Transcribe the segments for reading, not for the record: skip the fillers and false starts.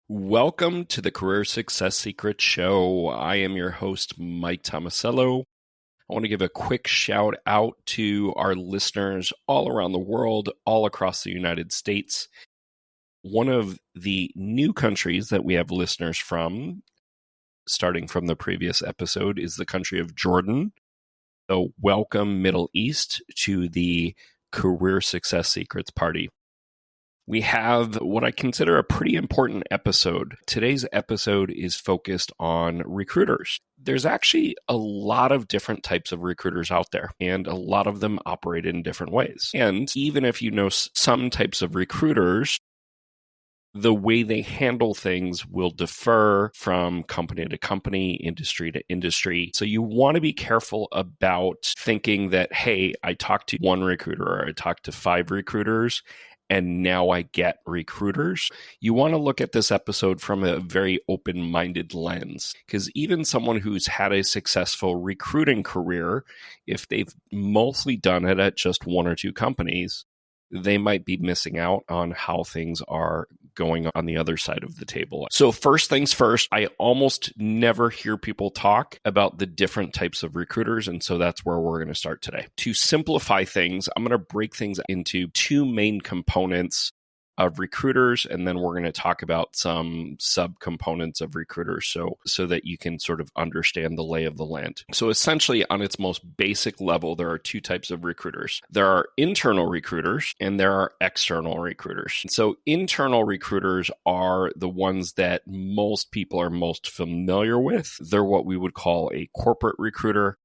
Welcome to the Career Success Secrets Show. I am your host, Mike Tomasello. I want to give a quick shout out to our listeners all around the world, all across the United States. One of the new countries that we have listeners from, starting from the previous episode, is the country of Jordan. So welcome, Middle East, to the Career Success Secrets Party. We have what I consider a pretty important episode. Today's episode is focused on recruiters. There's actually a lot of different types of recruiters out there, and a lot of them operate in different ways. And even if you know some types of recruiters, the way they handle things will differ from company to company, industry to industry. So you want to be careful about thinking that, hey, I talked to one recruiter or I talked to 5 recruiters, and now I get recruiters. You want to look at this episode from a very open-minded lens, because even someone who's had a successful recruiting career, if they've mostly done it at just 1 or 2 companies, they might be missing out on how things are going on the other side of the table. So first things first, I almost never hear people talk about the different types of recruiters, and so that's where we're going to start today. To simplify things, I'm going to break things into 2 main components of recruiters, and then we're going to talk about some subcomponents of recruiters so that you can sort of understand the lay of the land. So essentially, on its most basic level, there are 2 types of recruiters. There are internal recruiters and there are external recruiters. So internal recruiters are the ones that most people are most familiar with. They're what we would call a corporate recruiter,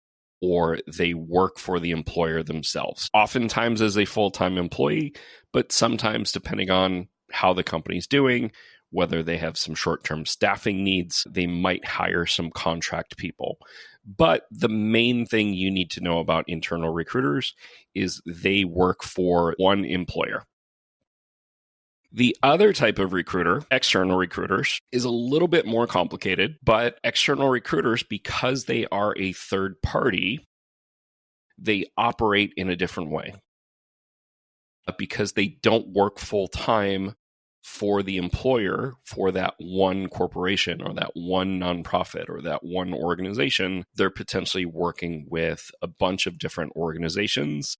or they work for the employer themselves, oftentimes as a full-time employee, but sometimes depending on how the company's doing, whether they have some short-term staffing needs, they might hire some contract people. But the main thing you need to know about internal recruiters is they work for one employer. The other type of recruiter, external recruiters, is a little bit more complicated, but external recruiters, because they are a third party, they operate in a different way. Because they don't work full-time for the employer, for that one corporation or that one nonprofit or that one organization, they're potentially working with a bunch of different organizations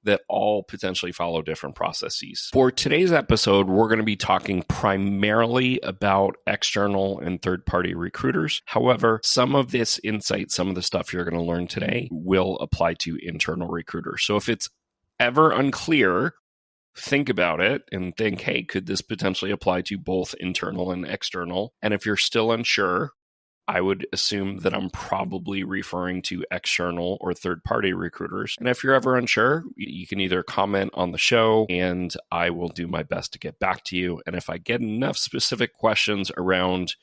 that all potentially follow different processes. For today's episode, we're going to be talking primarily about external and third-party recruiters. However, some of this insight, some of the stuff you're going to learn today will apply to internal recruiters. So if it's ever unclear, think about it and think, hey, could this potentially apply to both internal and external? And if you're still unsure, I would assume that I'm probably referring to external or third-party recruiters. And if you're ever unsure, you can either comment on the show and I will do my best to get back to you. And if I get enough specific questions around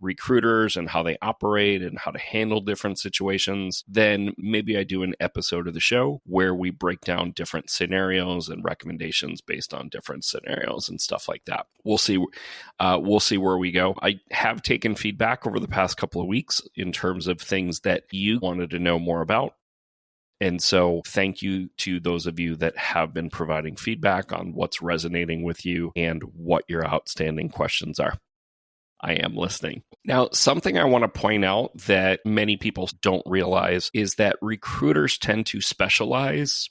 recruiters and how they operate and how to handle different situations, then maybe I do an episode of the show where we break down different scenarios and recommendations based on different scenarios and stuff like that. We'll see where we go. I have taken feedback over the past couple of weeks in terms of things that you wanted to know more about. And so thank you to those of you that have been providing feedback on what's resonating with you and what your outstanding questions are. I am listening. Now, something I want to point out that many people don't realize is that recruiters tend to specialize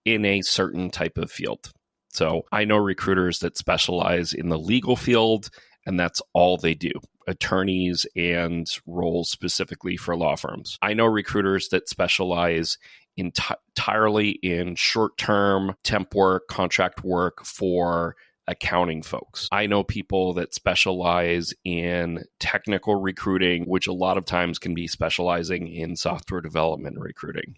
in a certain type of field. So I know recruiters that specialize in the legal field, and that's all they do, attorneys and roles specifically for law firms. I know recruiters that specialize entirely in short-term temp work, contract work for accounting folks. I know people that specialize in technical recruiting, which a lot of times can be specializing in software development recruiting.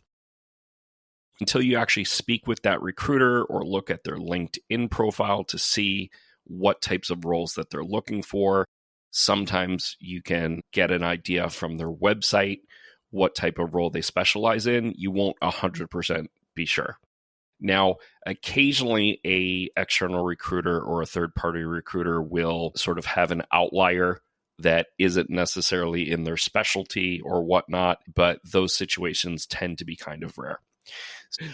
Until you actually speak with that recruiter or look at their LinkedIn profile to see what types of roles that they're looking for, sometimes you can get an idea from their website what type of role they specialize in. You won't 100% be sure. Now, occasionally a external recruiter or a third-party recruiter will sort of have an outlier that isn't necessarily in their specialty or whatnot, but those situations tend to be kind of rare.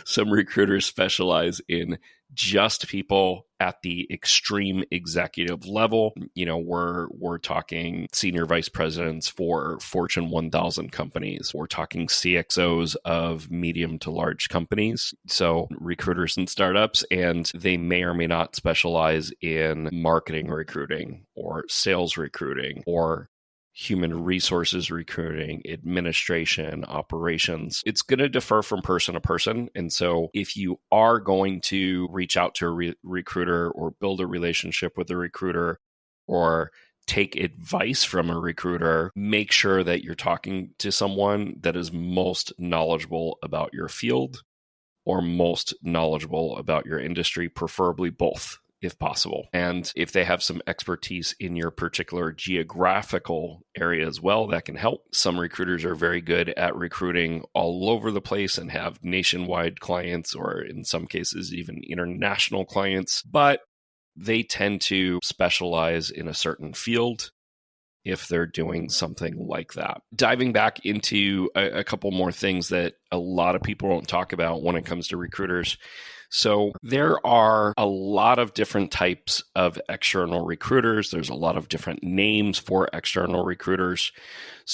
Some recruiters specialize in just people at the extreme executive level. We're talking senior vice presidents for Fortune 1000 companies. We're talking CXOs of medium to large companies. So recruiters and startups, and they may or may not specialize in marketing recruiting or sales recruiting or human resources recruiting, administration, operations. It's going to differ from person to person. And so if you are going to reach out to a recruiter or build a relationship with a recruiter or take advice from a recruiter, make sure that you're talking to someone that is most knowledgeable about your field or most knowledgeable about your industry, preferably both, if possible. And if they have some expertise in your particular geographical area as well, that can help. Some recruiters are very good at recruiting all over the place and have nationwide clients, or in some cases, even international clients, but they tend to specialize in a certain field if they're doing something like that. Diving back into a couple more things that a lot of people don't talk about when it comes to recruiters. So there are a lot of different types of external recruiters. There's a lot of different names for external recruiters.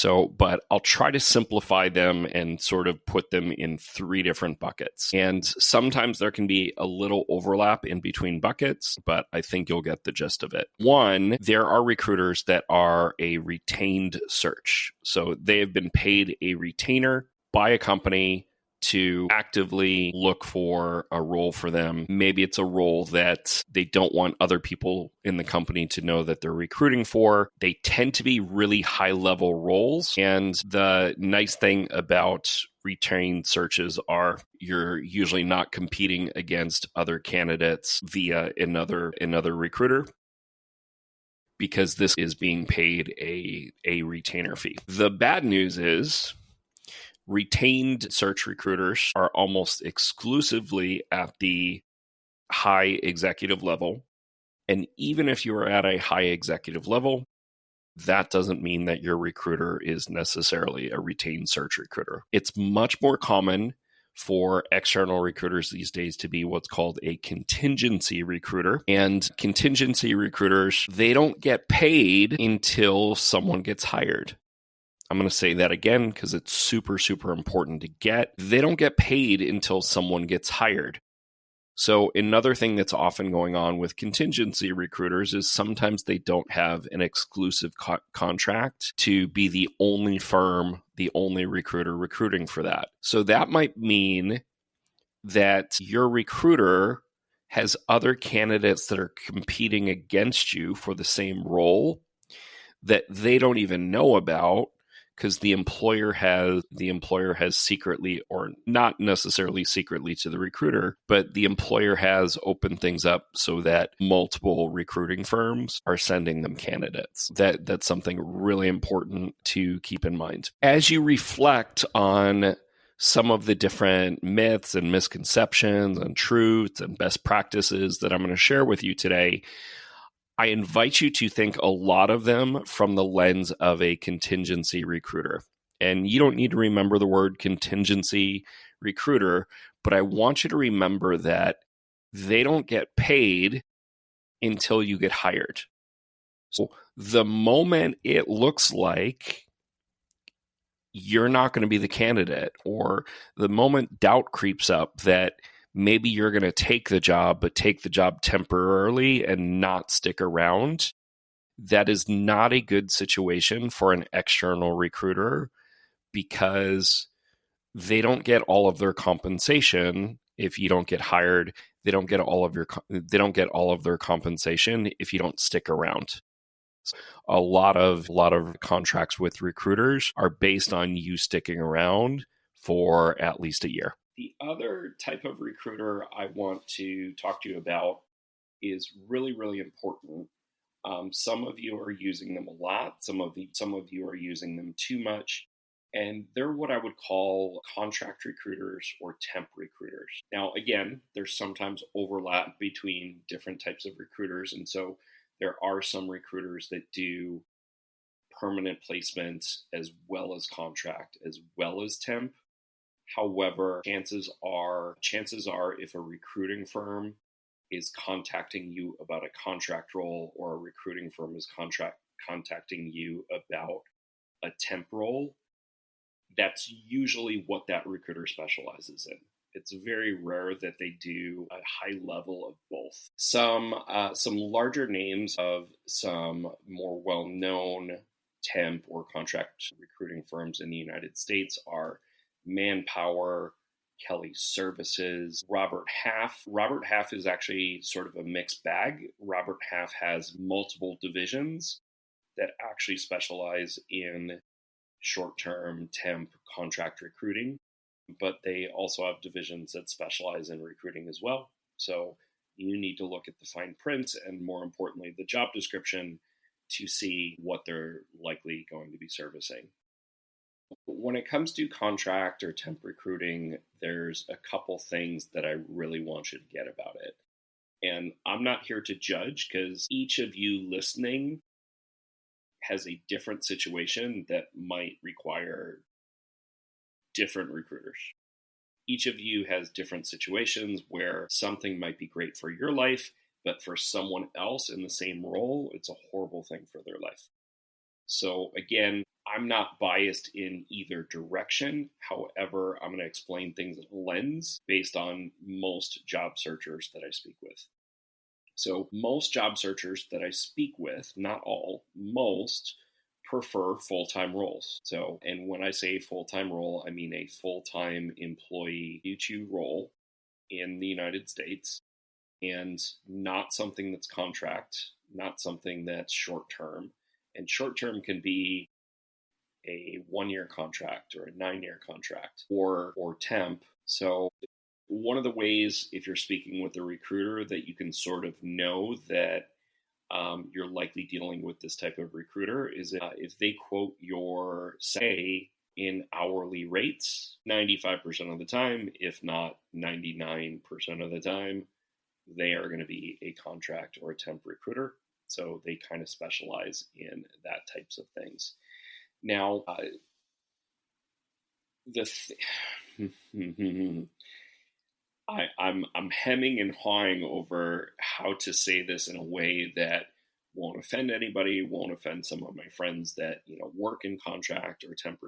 But I'll try to simplify them and sort of put them in three different buckets. And sometimes there can be a little overlap in between buckets, but I think you'll get the gist of it. One, there are recruiters that are a retained search. So they have been paid a retainer by a company to actively look for a role for them. Maybe it's a role that they don't want other people in the company to know that they're recruiting for. They tend to be really high-level roles. And the nice thing about retained searches are you're usually not competing against other candidates via another recruiter, because this is being paid a retainer fee. The bad news is retained search recruiters are almost exclusively at the high executive level. And even if you are at a high executive level, that doesn't mean that your recruiter is necessarily a retained search recruiter. It's much more common for external recruiters these days to be what's called a contingency recruiter. And contingency recruiters, they don't get paid until someone gets hired. I'm going to say that again because it's super, super important to get. They don't get paid until someone gets hired. So another thing that's often going on with contingency recruiters is sometimes they don't have an exclusive contract to be the only firm, the only recruiter recruiting for that. So that might mean that your recruiter has other candidates that are competing against you for the same role that they don't even know about, because the employer has secretly, or not necessarily secretly to the recruiter, but the employer has opened things up so that multiple recruiting firms are sending them candidates. That's something really important to keep in mind. As you reflect on some of the different myths and misconceptions and truths and best practices that I'm going to share with you today, I invite you to think a lot of them from the lens of a contingency recruiter. And you don't need to remember the word contingency recruiter, but I want you to remember that they don't get paid until you get hired. So the moment it looks like you're not going to be the candidate, or the moment doubt creeps up that maybe you're going to take the job, but take the job temporarily and not stick around, that is not a good situation for an external recruiter, because they don't get all of their compensation if you don't get hired. They don't get all of their compensation if you don't stick around. A lot of contracts with recruiters are based on you sticking around for at least a year. The other type of recruiter I want to talk to you about is really, really important. Some of you are using them a lot. Some of you are using them too much. And they're what I would call contract recruiters or temp recruiters. Now, again, there's sometimes overlap between different types of recruiters. And so there are some recruiters that do permanent placements as well as contract, as well as temp. However, chances are if a recruiting firm is contacting you about a contract role, or a recruiting firm is contacting you about a temp role, that's usually what that recruiter specializes in. It's very rare that they do a high level of both. Some larger names of some more well-known temp or contract recruiting firms in the United States are Manpower, Kelly Services, Robert Half. Robert Half is actually sort of a mixed bag. Robert Half has multiple divisions that actually specialize in short-term temp contract recruiting, but they also have divisions that specialize in recruiting as well. So you need to look at the fine print and, more importantly, the job description to see what they're likely going to be servicing. When it comes to contract or temp recruiting, there's a couple things that I really want you to get about it. And I'm not here to judge, because each of you listening has a different situation that might require different recruiters. Each of you has different situations where something might be great for your life, but for someone else in the same role, it's a horrible thing for their life. So again, I'm not biased in either direction. However, I'm going to explain things with a lens based on most job searchers that I speak with. So most job searchers that I speak with, not all, most, prefer full-time roles. So, and when I say full-time role, I mean a full-time employee W-2 role in the United States, and not something that's contract, not something that's short-term. And short-term can be a 1-year contract or a 9-year contract or temp. So one of the ways, if you're speaking with a recruiter, that you can sort of know that you're likely dealing with this type of recruiter is if they quote your say in hourly rates 95% of the time, if not 99% of the time, they are going to be a contract or a temp recruiter. So they kind of specialize in that types of things. Now, I'm hemming and hawing over how to say this in a way that won't offend anybody, won't offend some of my friends that work in contract or temp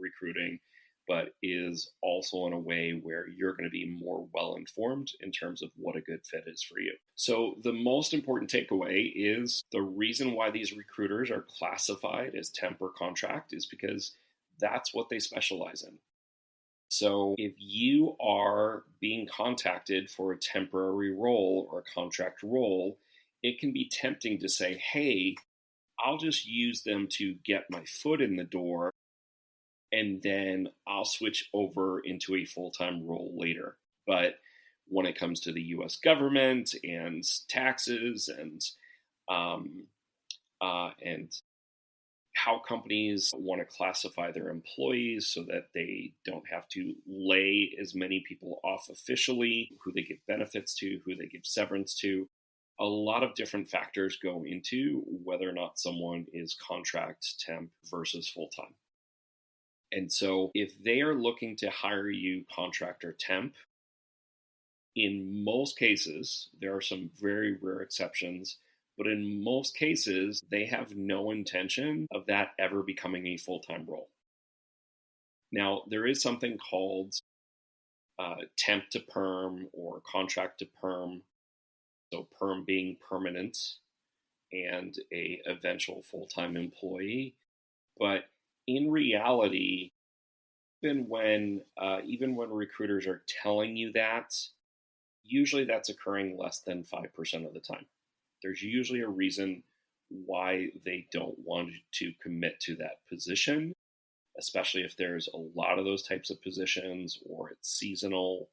recruiting, but is also in a way where you're going to be more well-informed in terms of what a good fit is for you. So the most important takeaway is the reason why these recruiters are classified as temp or contract is because that's what they specialize in. So if you are being contacted for a temporary role or a contract role, it can be tempting to say, hey, I'll just use them to get my foot in the door, and then I'll switch over into a full-time role later. But when it comes to the U.S. government and taxes and how companies want to classify their employees so that they don't have to lay as many people off officially, who they give benefits to, who they give severance to, a lot of different factors go into whether or not someone is contract, temp versus full-time. And so if they are looking to hire you contract or temp, in most cases, there are some very rare exceptions, but in most cases, they have no intention of that ever becoming a full-time role. Now, there is something called temp to perm or contract to perm. So perm being permanent and a eventual full-time employee. But in reality, even when recruiters are telling you that, usually that's occurring less than 5% of the time. There's usually a reason why they don't want to commit to that position, especially if there's a lot of those types of positions, or it's seasonal,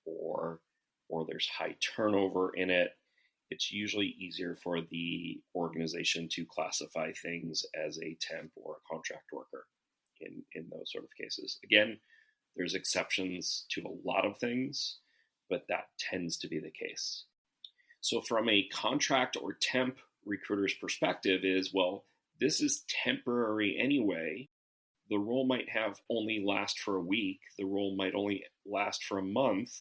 or there's high turnover in it. It's usually easier for the organization to classify things as a temp or a contract worker in those sort of cases. Again, there's exceptions to a lot of things, but that tends to be the case. So from a contract or temp recruiter's perspective is, well, this is temporary anyway. The role might have only last for a week. The role might only last for a month.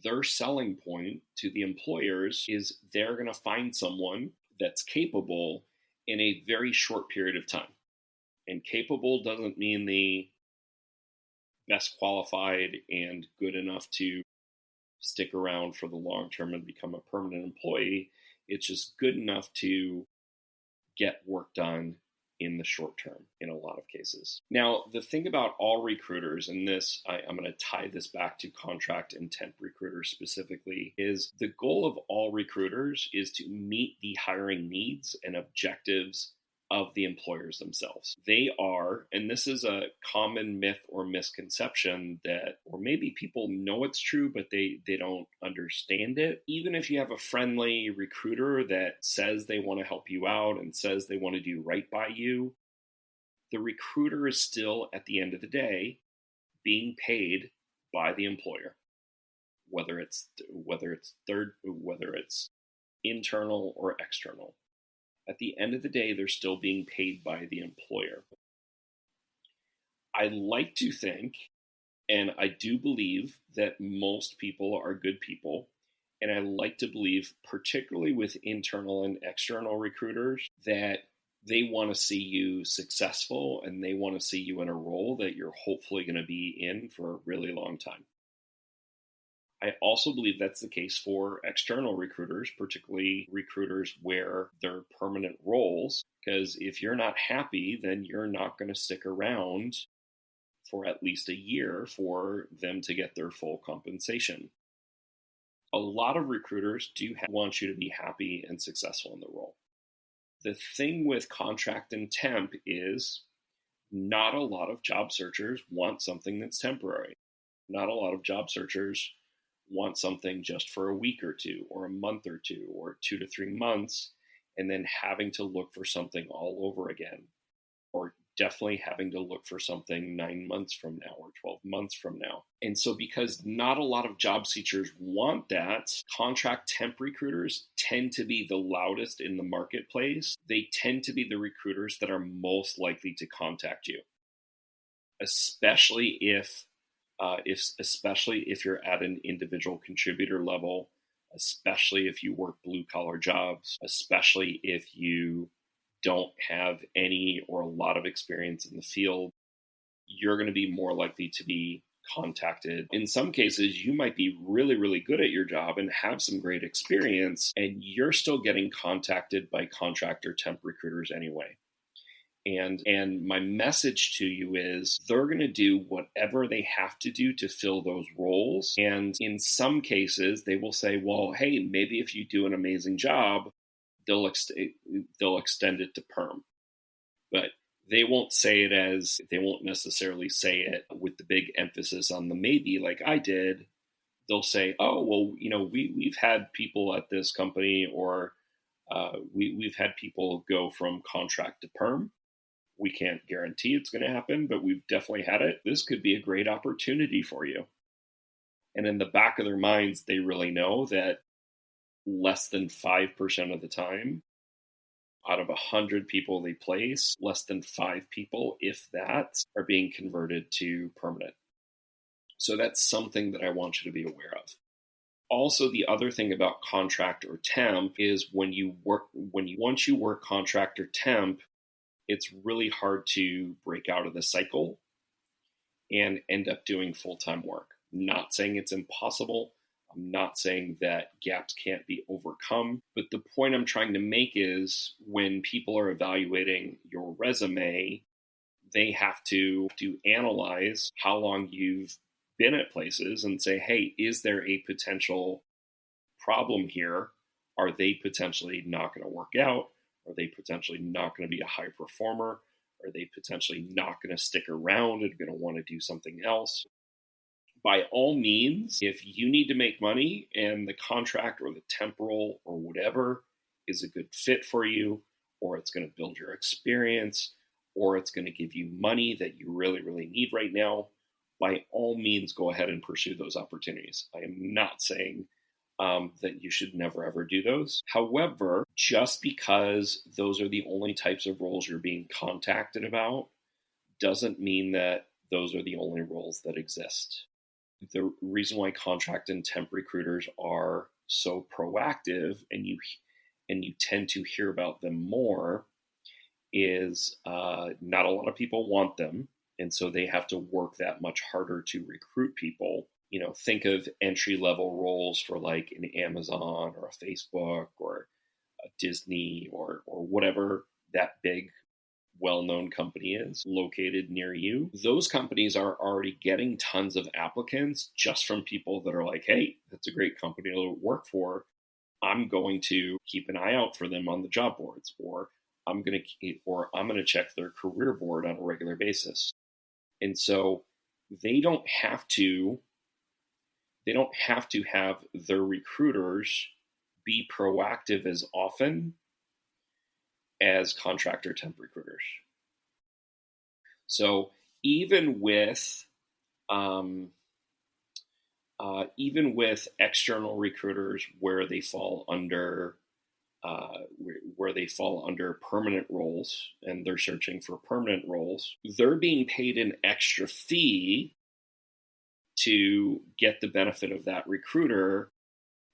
Their selling point to the employers is they're going to find someone that's capable in a very short period of time. And capable doesn't mean the best qualified and good enough to stick around for the long term and become a permanent employee. It's just good enough to get work done in the short term in a lot of cases. Now, the thing about all recruiters, and this, I'm going to tie this back to contract and temp recruiters specifically, is the goal of all recruiters is to meet the hiring needs and objectives of the employers themselves. They are, and this is a common myth or misconception that, or maybe people know it's true, but they don't understand it. Even if you have a friendly recruiter that says they want to help you out and says they want to do right by you, the recruiter is still, at the end of the day, being paid by the employer, whether it's internal or external. At the end of the day, they're still being paid by the employer. I like to think, and I do believe, that most people are good people. And I like to believe, particularly with internal and external recruiters, that they want to see you successful and they want to see you in a role that you're hopefully going to be in for a really long time. I also believe that's the case for external recruiters, particularly recruiters where they're permanent roles, because if you're not happy, then you're not going to stick around for at least a year for them to get their full compensation. A lot of recruiters do want you to be happy and successful in the role. The thing with contract and temp is not a lot of job searchers want something that's temporary. Not a lot of job searchers want something just for a week or two, or a month or two, or 2 to 3 months, and then having to look for something all over again, or definitely having to look for something 9 months from now or 12 months from now. And so because not a lot of job seekers want that, contract temp recruiters tend to be the loudest in the marketplace. They tend to be the recruiters that are most likely to contact you, especially if you're at an individual contributor level, especially if you work blue collar jobs, especially if you don't have any or a lot of experience in the field, you're going to be more likely to be contacted. In some cases, you might be really, really good at your job and have some great experience, and you're still getting contacted by contract or temp recruiters anyway. And my message to you is they're going to do whatever they have to do to fill those roles. And in some cases, they will say, well, hey, maybe if you do an amazing job, they'll extend it to perm. But they won't necessarily say it with the big emphasis on the maybe like I did. They'll say, oh, well, we've had people at this company, or we've had people go from contract to perm. We can't guarantee it's going to happen, but we've definitely had it. This could be a great opportunity for you. And in the back of their minds, they really know that less than 5% of the time, out of 100 people they place, less than 5 people, if that, are being converted to permanent. So that's something that I want you to be aware of. Also, the other thing about contract or temp is once you work contract or temp, it's really hard to break out of the cycle and end up doing full-time work. I'm not saying it's impossible. I'm not saying that gaps can't be overcome. But the point I'm trying to make is when people are evaluating your resume, they have to analyze how long you've been at places and say, hey, is there a potential problem here? Are they potentially not going to work out? Are they potentially not going to be a high performer? Are they potentially not going to stick around and going to want to do something else? By all means, if you need to make money and the contract or the temporal or whatever is a good fit for you, or it's going to build your experience, or it's going to give you money that you really, really need right now, by all means, go ahead and pursue those opportunities. I am not saying that you should never, ever do those. However, just because those are the only types of roles you're being contacted about doesn't mean that those are the only roles that exist. The reason why contract and temp recruiters are so proactive, and you tend to hear about them more, is not a lot of people want them, and so they have to work that much harder to recruit people. Think of entry level roles for like an Amazon or a Facebook or a Disney or whatever that big well-known company is located near you. Those companies are already getting tons of applicants just from people that are like, hey, that's a great company to work for. I'm going to keep an eye out for them on the job boards, or I'm going to check their career board on a regular basis. And so they don't have to have their recruiters be proactive as often as contractor temp recruiters. So even with external recruiters where they fall under permanent roles, and they're searching for permanent roles, they're being paid an extra fee to get the benefit of that recruiter,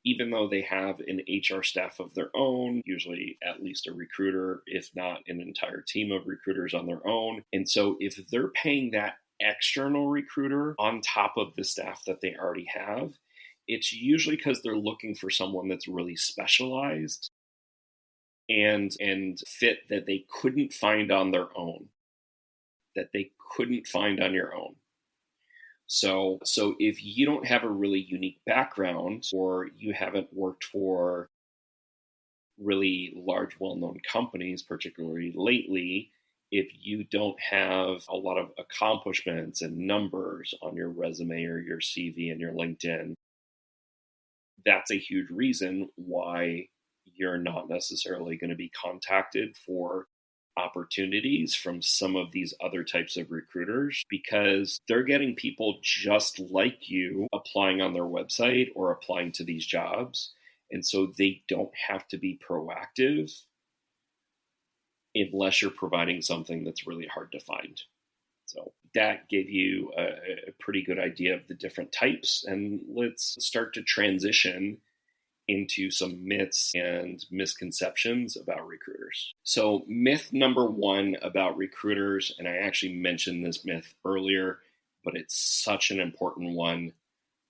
even though they have an HR staff of their own, usually at least a recruiter, if not an entire team of recruiters on their own. And so if they're paying that external recruiter on top of the staff that they already have, it's usually because they're looking for someone that's really specialized and fit that they couldn't find on their own, that they couldn't find on your own. So if you don't have a really unique background, or you haven't worked for really large, well-known companies, particularly lately, if you don't have a lot of accomplishments and numbers on your resume or your CV and your LinkedIn, that's a huge reason why you're not necessarily going to be contacted for opportunities from some of these other types of recruiters, because they're getting people just like you applying on their website or applying to these jobs. And so they don't have to be proactive unless you're providing something that's really hard to find. So that gave you a pretty good idea of the different types. And let's start to transition into some myths and misconceptions about recruiters. So myth number one about recruiters, and I actually mentioned this myth earlier, but it's such an important one,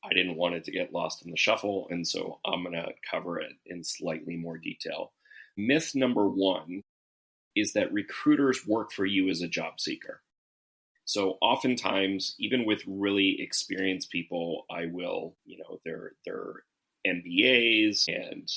I didn't want it to get lost in the shuffle, and so I'm going to cover it in slightly more detail. Myth number one is that recruiters work for you as a job seeker. So oftentimes, even with really experienced people, I will, they're MBAs, and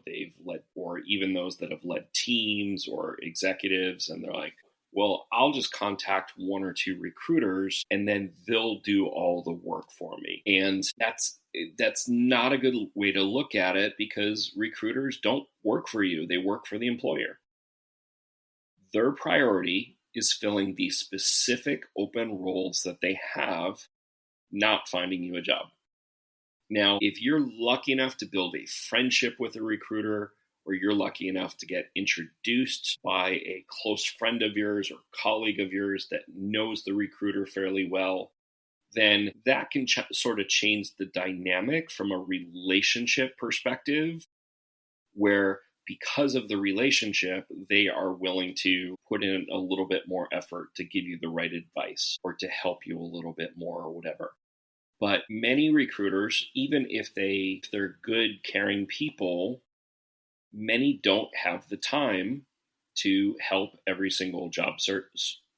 they've led, or even those that have led teams or executives, and they're like, well, I'll just contact one or two recruiters and then they'll do all the work for me. And that's not a good way to look at it, because recruiters don't work for you, they work for the employer. Their priority is filling the specific open roles that they have, not finding you a job. Now, if you're lucky enough to build a friendship with a recruiter, or you're lucky enough to get introduced by a close friend of yours or colleague of yours that knows the recruiter fairly well, then that can sort of change the dynamic from a relationship perspective, where because of the relationship, they are willing to put in a little bit more effort to give you the right advice or to help you a little bit more or whatever. But many recruiters, even if they're good, caring people, many don't have the time to help every single job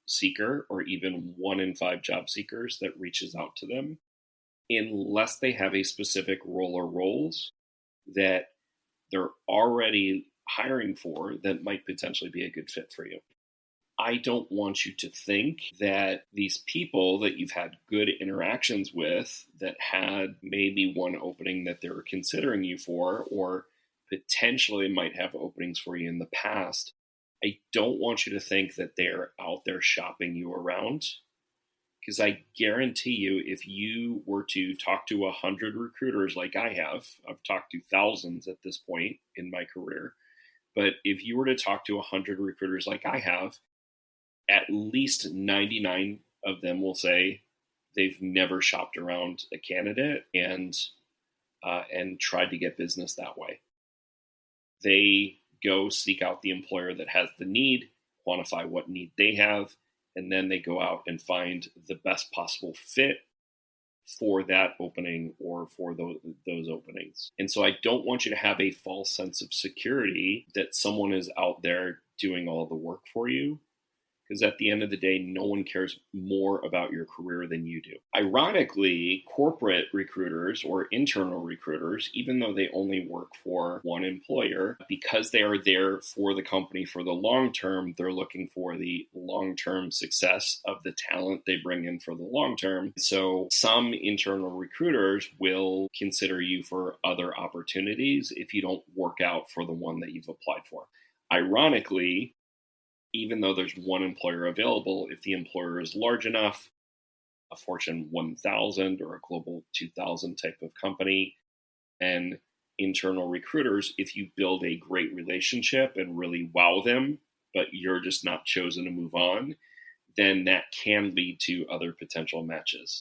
seeker, or even 1 in 5 job seekers that reaches out to them, unless they have a specific role or roles that they're already hiring for that might potentially be a good fit for you. I don't want you to think that these people that you've had good interactions with, that had maybe one opening that they were considering you for, or potentially might have openings for you in the past, I don't want you to think that they're out there shopping you around. Because I guarantee you, if you were to talk to 100 recruiters like I have, I've talked to thousands at this point in my career, but if you were to talk to 100 recruiters like I have, at least 99 of them will say they've never shopped around a candidate and tried to get business that way. They go seek out the employer that has the need, quantify what need they have, and then they go out and find the best possible fit for that opening or for those openings. And so I don't want you to have a false sense of security that someone is out there doing all the work for you, because at the end of the day, no one cares more about your career than you do. Ironically, corporate recruiters or internal recruiters, even though they only work for one employer, because they are there for the company for the long term, they're looking for the long-term success of the talent they bring in for the long term. So some internal recruiters will consider you for other opportunities if you don't work out for the one that you've applied for. Ironically, even though there's one employer available, if the employer is large enough, a Fortune 1000 or a Global 2000 type of company, and internal recruiters, if you build a great relationship and really wow them, but you're just not chosen to move on, then that can lead to other potential matches,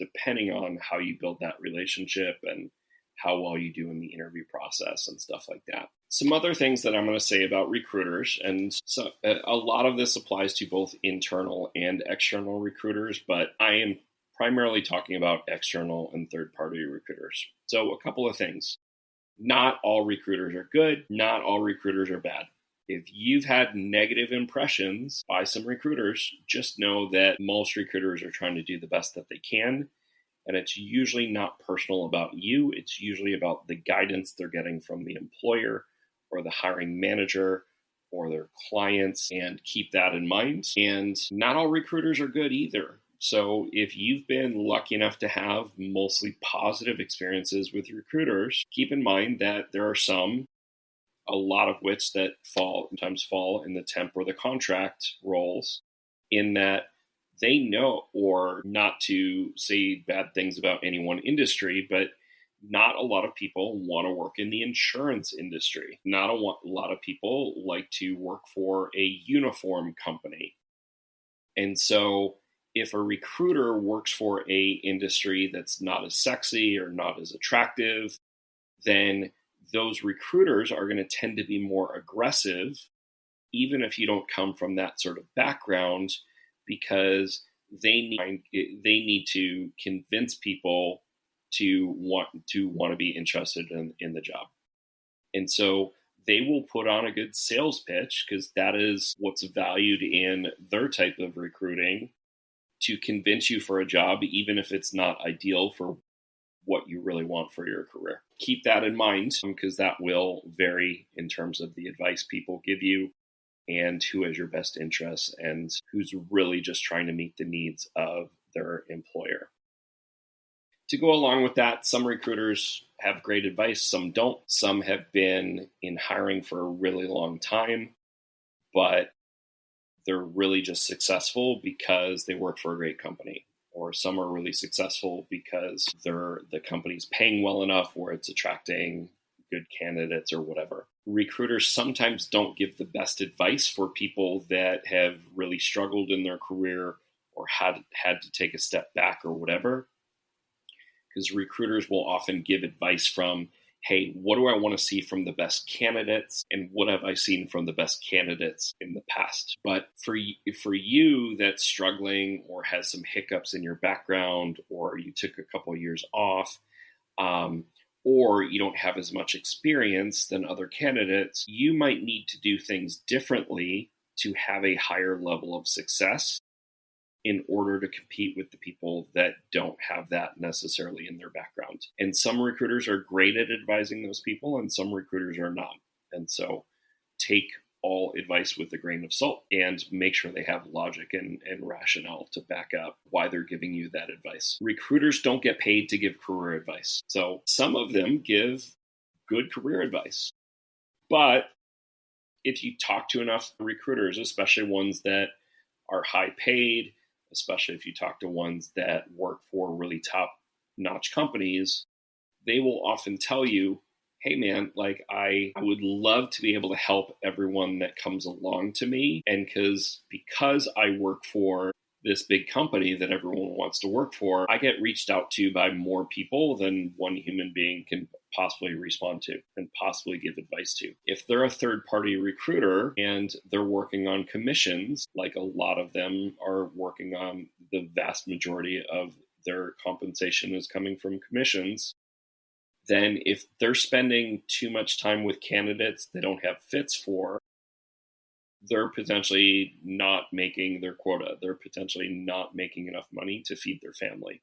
depending on how you build that relationship and how well you do in the interview process and stuff like that. Some other things that I'm going to say about recruiters, and so a lot of this applies to both internal and external recruiters, but I am primarily talking about external and third-party recruiters. So a couple of things. Not all recruiters are good. Not all recruiters are bad. If you've had negative impressions by some recruiters, just know that most recruiters are trying to do the best that they can. And it's usually not personal about you. It's usually about the guidance they're getting from the employer or the hiring manager or their clients, and keep that in mind. And not all recruiters are good either. So if you've been lucky enough to have mostly positive experiences with recruiters, keep in mind that there are some, a lot of which that sometimes fall in the temp or the contract roles, in that they know, or not to say bad things about any one industry, but not a lot of people want to work in the insurance industry. Not a lot of people like to work for a uniform company. And so if a recruiter works for a industry that's not as sexy or not as attractive, then those recruiters are going to tend to be more aggressive, even if you don't come from that sort of background, because they need to convince people to want to be interested in the job. And so they will put on a good sales pitch, because that is what's valued in their type of recruiting, to convince you for a job, even if it's not ideal for what you really want for your career. Keep that in mind, because that will vary in terms of the advice people give you and who has your best interests and who's really just trying to meet the needs of their employer. To go along with that, some recruiters have great advice, some don't. Some have been in hiring for a really long time, but they're really just successful because they work for a great company. Or some are really successful because the company's paying well enough where it's attracting good candidates or whatever. Recruiters sometimes don't give the best advice for people that have really struggled in their career or had to take a step back or whatever, because recruiters will often give advice from, hey, what do I want to see from the best candidates, and what have I seen from the best candidates in the past? But for you that's struggling or has some hiccups in your background, or you took a couple of years off, or you don't have as much experience than other candidates, you might need to do things differently to have a higher level of success in order to compete with the people that don't have that necessarily in their background. And some recruiters are great at advising those people, and some recruiters are not. And so take all advice with a grain of salt and make sure they have logic and rationale to back up why they're giving you that advice. Recruiters don't get paid to give career advice. So some of them give good career advice. But if you talk to enough recruiters, especially ones that are high paid, especially if you talk to ones that work for really top-notch companies, they will often tell you, hey man, like I would love to be able to help everyone that comes along to me. And because I work for this big company that everyone wants to work for, I get reached out to by more people than one human being can possibly respond to and possibly give advice to. If they're a third party recruiter and they're working on commissions, like a lot of them are working on, the vast majority of their compensation is coming from commissions, then if they're spending too much time with candidates they don't have fits for, they're potentially not making their quota. They're potentially not making enough money to feed their family.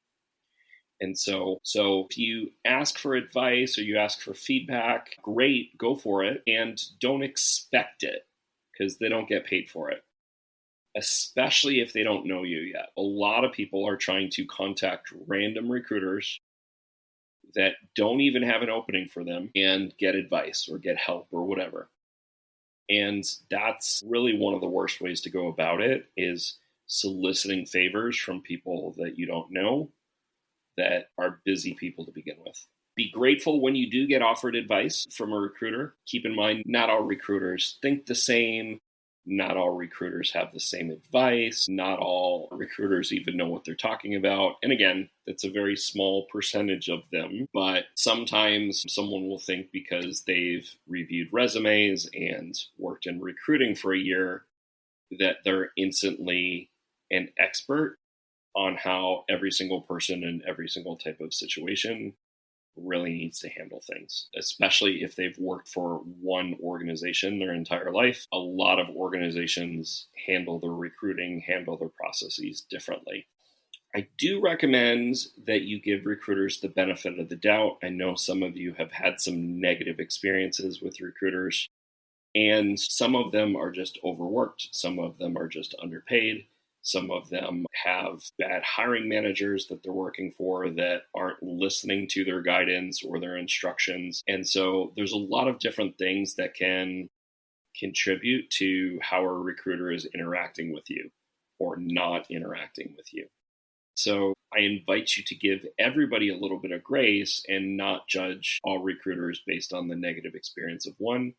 And so if you ask for advice or you ask for feedback, great, go for it. And don't expect it, because they don't get paid for it, especially if they don't know you yet. A lot of people are trying to contact random recruiters that don't even have an opening for them and get advice or get help or whatever. And that's really one of the worst ways to go about it, is soliciting favors from people that you don't know, that are busy people to begin with. Be grateful when you do get offered advice from a recruiter. Keep in mind, not all recruiters think the same. Not all recruiters have the same advice. Not all recruiters even know what they're talking about. And again, that's a very small percentage of them. But sometimes someone will think because they've reviewed resumes and worked in recruiting for a year that they're instantly an expert on how every single person in every single type of situation really needs to handle things, especially if they've worked for one organization their entire life. A lot of organizations handle their recruiting, handle their processes differently. I do recommend that you give recruiters the benefit of the doubt. I know some of you have had some negative experiences with recruiters, and some of them are just overworked. Some of them are just underpaid. Some of them have bad hiring managers that they're working for that aren't listening to their guidance or their instructions. And so there's a lot of different things that can contribute to how a recruiter is interacting with you or not interacting with you. So I invite you to give everybody a little bit of grace and not judge all recruiters based on the negative experience of one.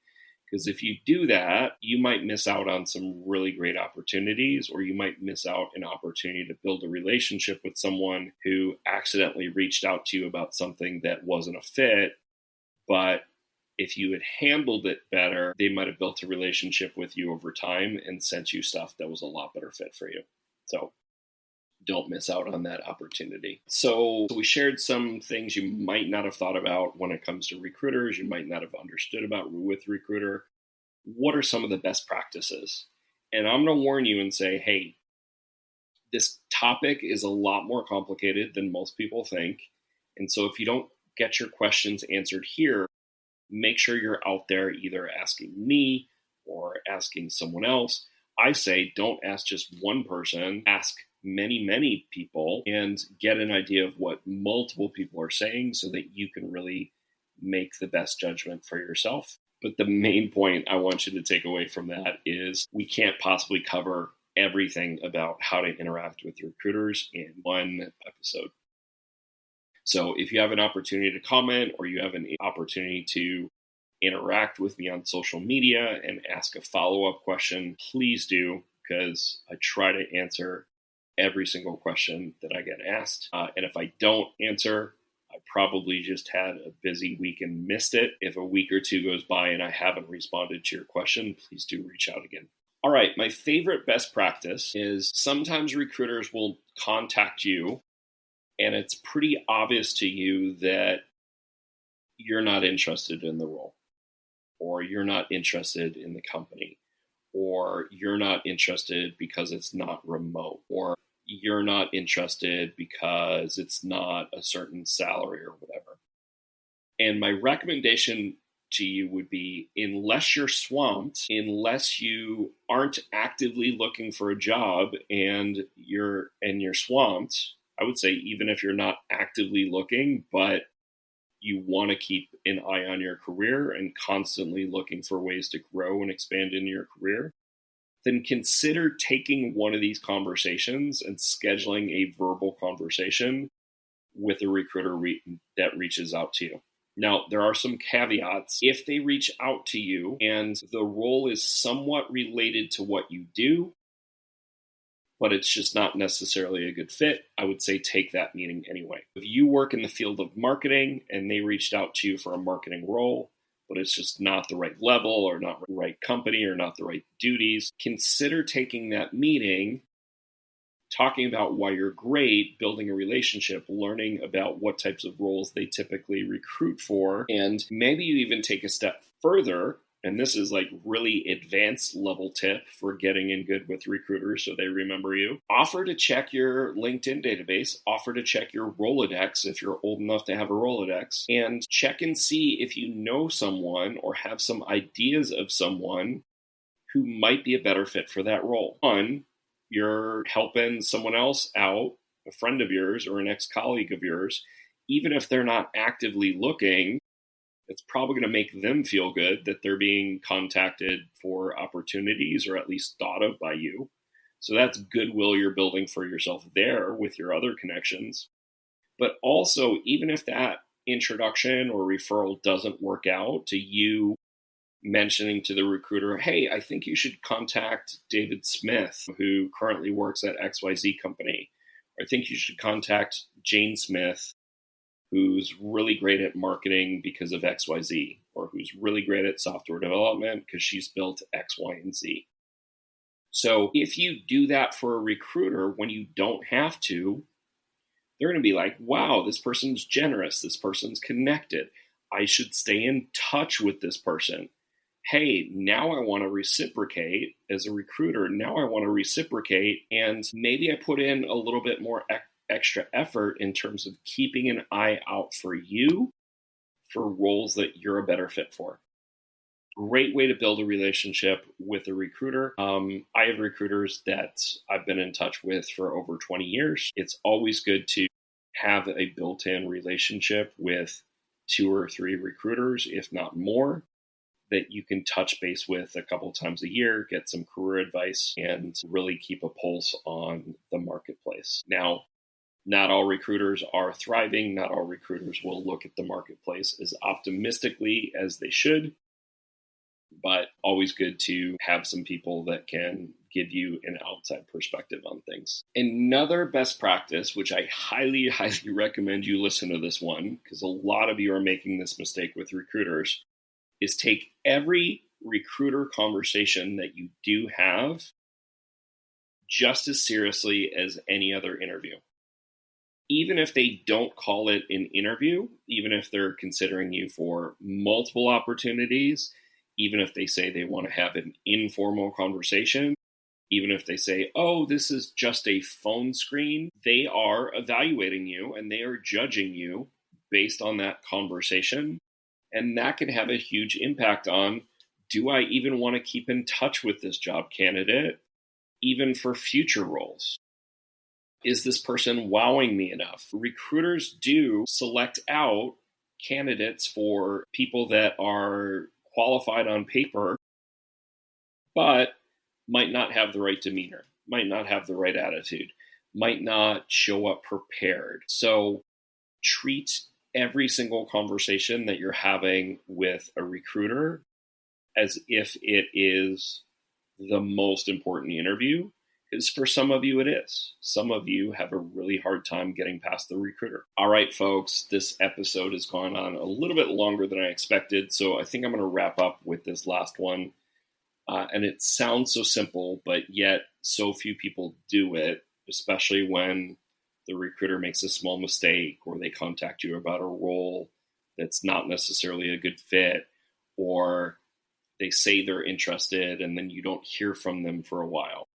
Because if you do that, you might miss out on some really great opportunities, or you might miss out an opportunity to build a relationship with someone who accidentally reached out to you about something that wasn't a fit. But if you had handled it better, they might have built a relationship with you over time and sent you stuff that was a lot better fit for you. So don't miss out on that opportunity. So we shared some things you might not have thought about when it comes to recruiters, you might not have understood about with recruiter. What are some of the best practices? And I'm going to warn you and say, hey, this topic is a lot more complicated than most people think. And so if you don't get your questions answered here, make sure you're out there either asking me or asking someone else. I say don't ask just one person, ask many people and get an idea of what multiple people are saying so that you can really make the best judgment for yourself. But the main point I want you to take away from that is we can't possibly cover everything about how to interact with recruiters in one episode. So if you have an opportunity to comment or you have an opportunity to interact with me on social media and ask a follow-up question, please do, because I try to answer every single question that I get asked. And if I don't answer, I probably just had a busy week and missed it. If a week or two goes by and I haven't responded to your question, please do reach out again. All right, my favorite best practice is sometimes recruiters will contact you and it's pretty obvious to you that you're not interested in the role, or you're not interested in the company, or you're not interested because it's not remote, or you're not interested because it's not a certain salary or whatever. And my recommendation to you would be, unless you're swamped, unless you aren't actively looking for a job and you're swamped, I would say even if you're not actively looking, but you want to keep an eye on your career and constantly looking for ways to grow and expand in your career, then consider taking one of these conversations and scheduling a verbal conversation with a recruiter that reaches out to you. Now, there are some caveats. If they reach out to you and the role is somewhat related to what you do, but it's just not necessarily a good fit, I would say take that meeting anyway. If you work in the field of marketing and they reached out to you for a marketing role, but it's just not the right level or not the right company or not the right duties, consider taking that meeting, talking about why you're great, building a relationship, learning about what types of roles they typically recruit for, and maybe you even take a step further. And this is like really advanced level tip for getting in good with recruiters so they remember you. Offer to check your LinkedIn database, offer to check your Rolodex if you're old enough to have a Rolodex, and check and see if you know someone or have some ideas of someone who might be a better fit for that role. One, you're helping someone else out, a friend of yours or an ex-colleague of yours, even if they're not actively looking. It's probably going to make them feel good that they're being contacted for opportunities or at least thought of by you. So that's goodwill you're building for yourself there with your other connections. But also, even if that introduction or referral doesn't work out to you mentioning to the recruiter, hey, I think you should contact David Smith, who currently works at XYZ company. Or I think you should contact Jane Smith, who's really great at marketing because of XYZ, or who's really great at software development because she's built X, Y, and Z. So if you do that for a recruiter when you don't have to, they're going to be like, wow, this person's generous. This person's connected. I should stay in touch with this person. Hey, now I want to reciprocate as a recruiter. Now I want to reciprocate, and maybe I put in a little bit more extra effort in terms of keeping an eye out for you for roles that you're a better fit for. Great way to build a relationship with a recruiter. I have recruiters that I've been in touch with for over 20 years. It's always good to have a built-in relationship with 2 or 3 recruiters, if not more, that you can touch base with a couple times a year, get some career advice, and really keep a pulse on the marketplace. Now, not all recruiters are thriving. Not all recruiters will look at the marketplace as optimistically as they should, but always good to have some people that can give you an outside perspective on things. Another best practice, which I highly, highly recommend you listen to this one, because a lot of you are making this mistake with recruiters, is take every recruiter conversation that you do have just as seriously as any other interview. Even if they don't call it an interview, even if they're considering you for multiple opportunities, even if they say they want to have an informal conversation, even if they say, oh, this is just a phone screen, they are evaluating you and they are judging you based on that conversation. And that can have a huge impact on, do I even want to keep in touch with this job candidate, even for future roles? Is this person wowing me enough? Recruiters do select out candidates for people that are qualified on paper, but might not have the right demeanor, might not have the right attitude, might not show up prepared. So treat every single conversation that you're having with a recruiter as if it is the most important interview. Because for some of you it is. Some of you have a really hard time getting past the recruiter. All right, folks, this episode has gone on a little bit longer than I expected, so I think I'm going to wrap up with this last one. And it sounds so simple, but yet so few people do it, especially when the recruiter makes a small mistake or they contact you about a role that's not necessarily a good fit, or they say they're interested and then you don't hear from them for a while.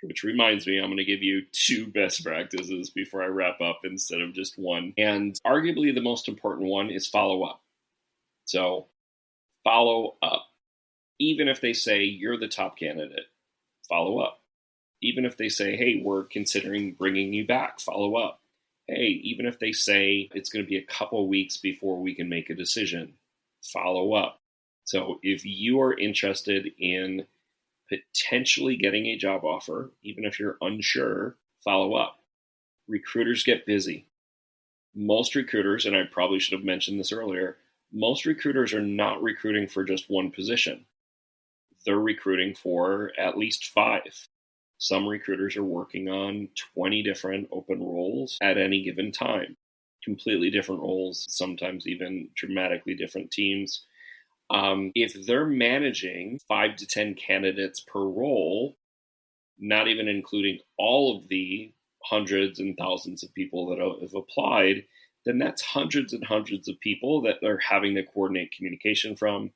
Which reminds me, I'm going to give you 2 best practices before I wrap up instead of just one. And arguably the most important one is follow up. So follow up. Even if they say you're the top candidate, follow up. Even if they say, hey, we're considering bringing you back, follow up. Hey, even if they say it's going to be a couple weeks before we can make a decision, follow up. So if you are interested in potentially getting a job offer, even if you're unsure, follow up. Recruiters get busy. Most recruiters, and I probably should have mentioned this earlier, most recruiters are not recruiting for just one position. They're recruiting for at least 5. Some recruiters are working on 20 different open roles at any given time. Completely different roles, sometimes even dramatically different teams. If they're managing 5 to 10 candidates per role, not even including all of the hundreds and thousands of people that have applied, then that's hundreds and hundreds of people that they're having to coordinate communication from.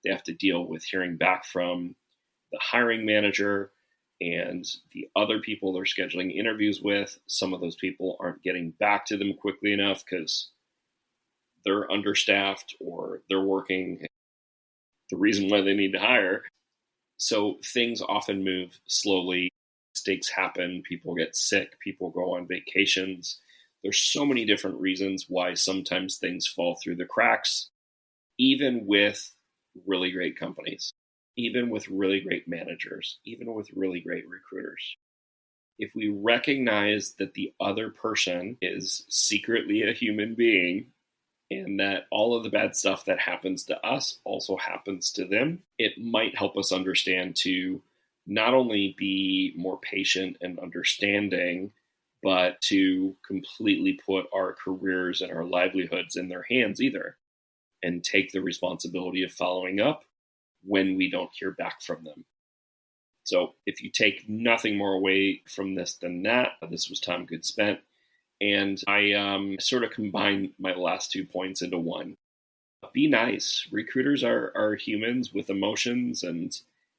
They have to deal with hearing back from the hiring manager and the other people they're scheduling interviews with. Some of those people aren't getting back to them quickly enough because they're understaffed or they're working the reason why they need to hire. So things often move slowly. Mistakes happen. People get sick. People go on vacations. There's so many different reasons why sometimes things fall through the cracks, even with really great companies, even with really great managers, even with really great recruiters. If we recognize that the other person is secretly a human being and that all of the bad stuff that happens to us also happens to them, it might help us understand to not only be more patient and understanding, but to completely put our careers and our livelihoods in their hands either, and take the responsibility of following up when we don't hear back from them. So if you take nothing more away from this than that, this was time good spent. And I sort of combined my last 2 points into one. Be nice. Recruiters are humans with emotions and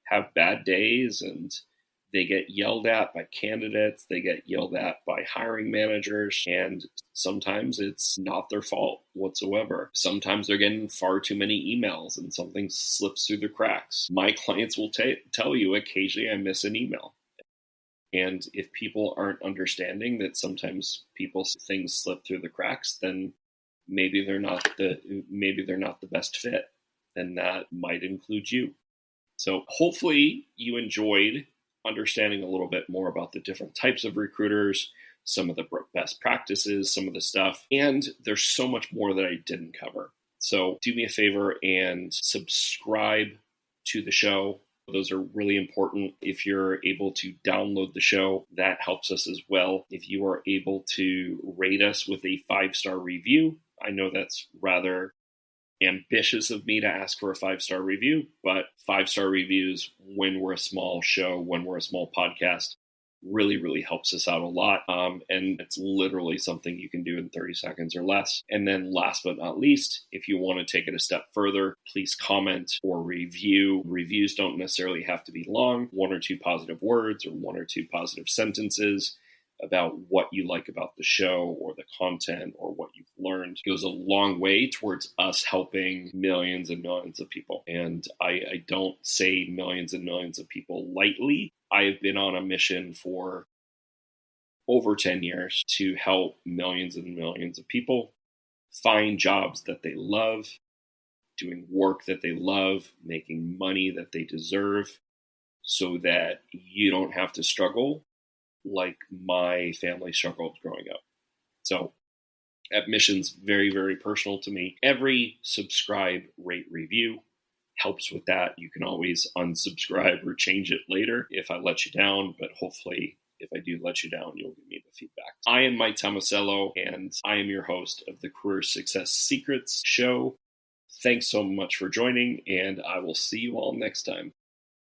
have bad days, and they get yelled at by candidates. They get yelled at by hiring managers, and sometimes it's not their fault whatsoever. Sometimes they're getting far too many emails and something slips through the cracks. My clients will tell you occasionally I miss an email. And if people aren't understanding that sometimes things slip through the cracks, then maybe they're not the best fit, and that might include you. So hopefully you enjoyed understanding a little bit more about the different types of recruiters, some of the best practices, some of the stuff, and there's so much more that I didn't cover. So do me a favor and subscribe to the show. Those are really important. If you're able to download the show, that helps us as well. If you are able to rate us with a 5-star review, I know that's rather ambitious of me to ask for a 5-star review, but 5-star reviews when we're a small show, when we're a small podcast, really, really helps us out a lot. And it's literally something you can do in 30 seconds or less. And then last but not least, if you want to take it a step further, please comment or review. Reviews don't necessarily have to be long. 1 or 2 positive words or 1 or 2 positive sentences about what you like about the show or the content or what you've learned goes a long way towards us helping millions and millions of people. And I don't say millions and millions of people lightly. I have been on a mission for over 10 years to help millions and millions of people find jobs that they love, doing work that they love, making money that they deserve, so that you don't have to struggle like my family struggled growing up. So that mission's very, very personal to me. Every subscribe, rate, review helps with that. You can always unsubscribe or change it later if I let you down, but hopefully if I do let you down, you'll give me the feedback. I am Mike Tomasello, and I am your host of the Career Success Secrets show. Thanks so much for joining, and I will see you all next time.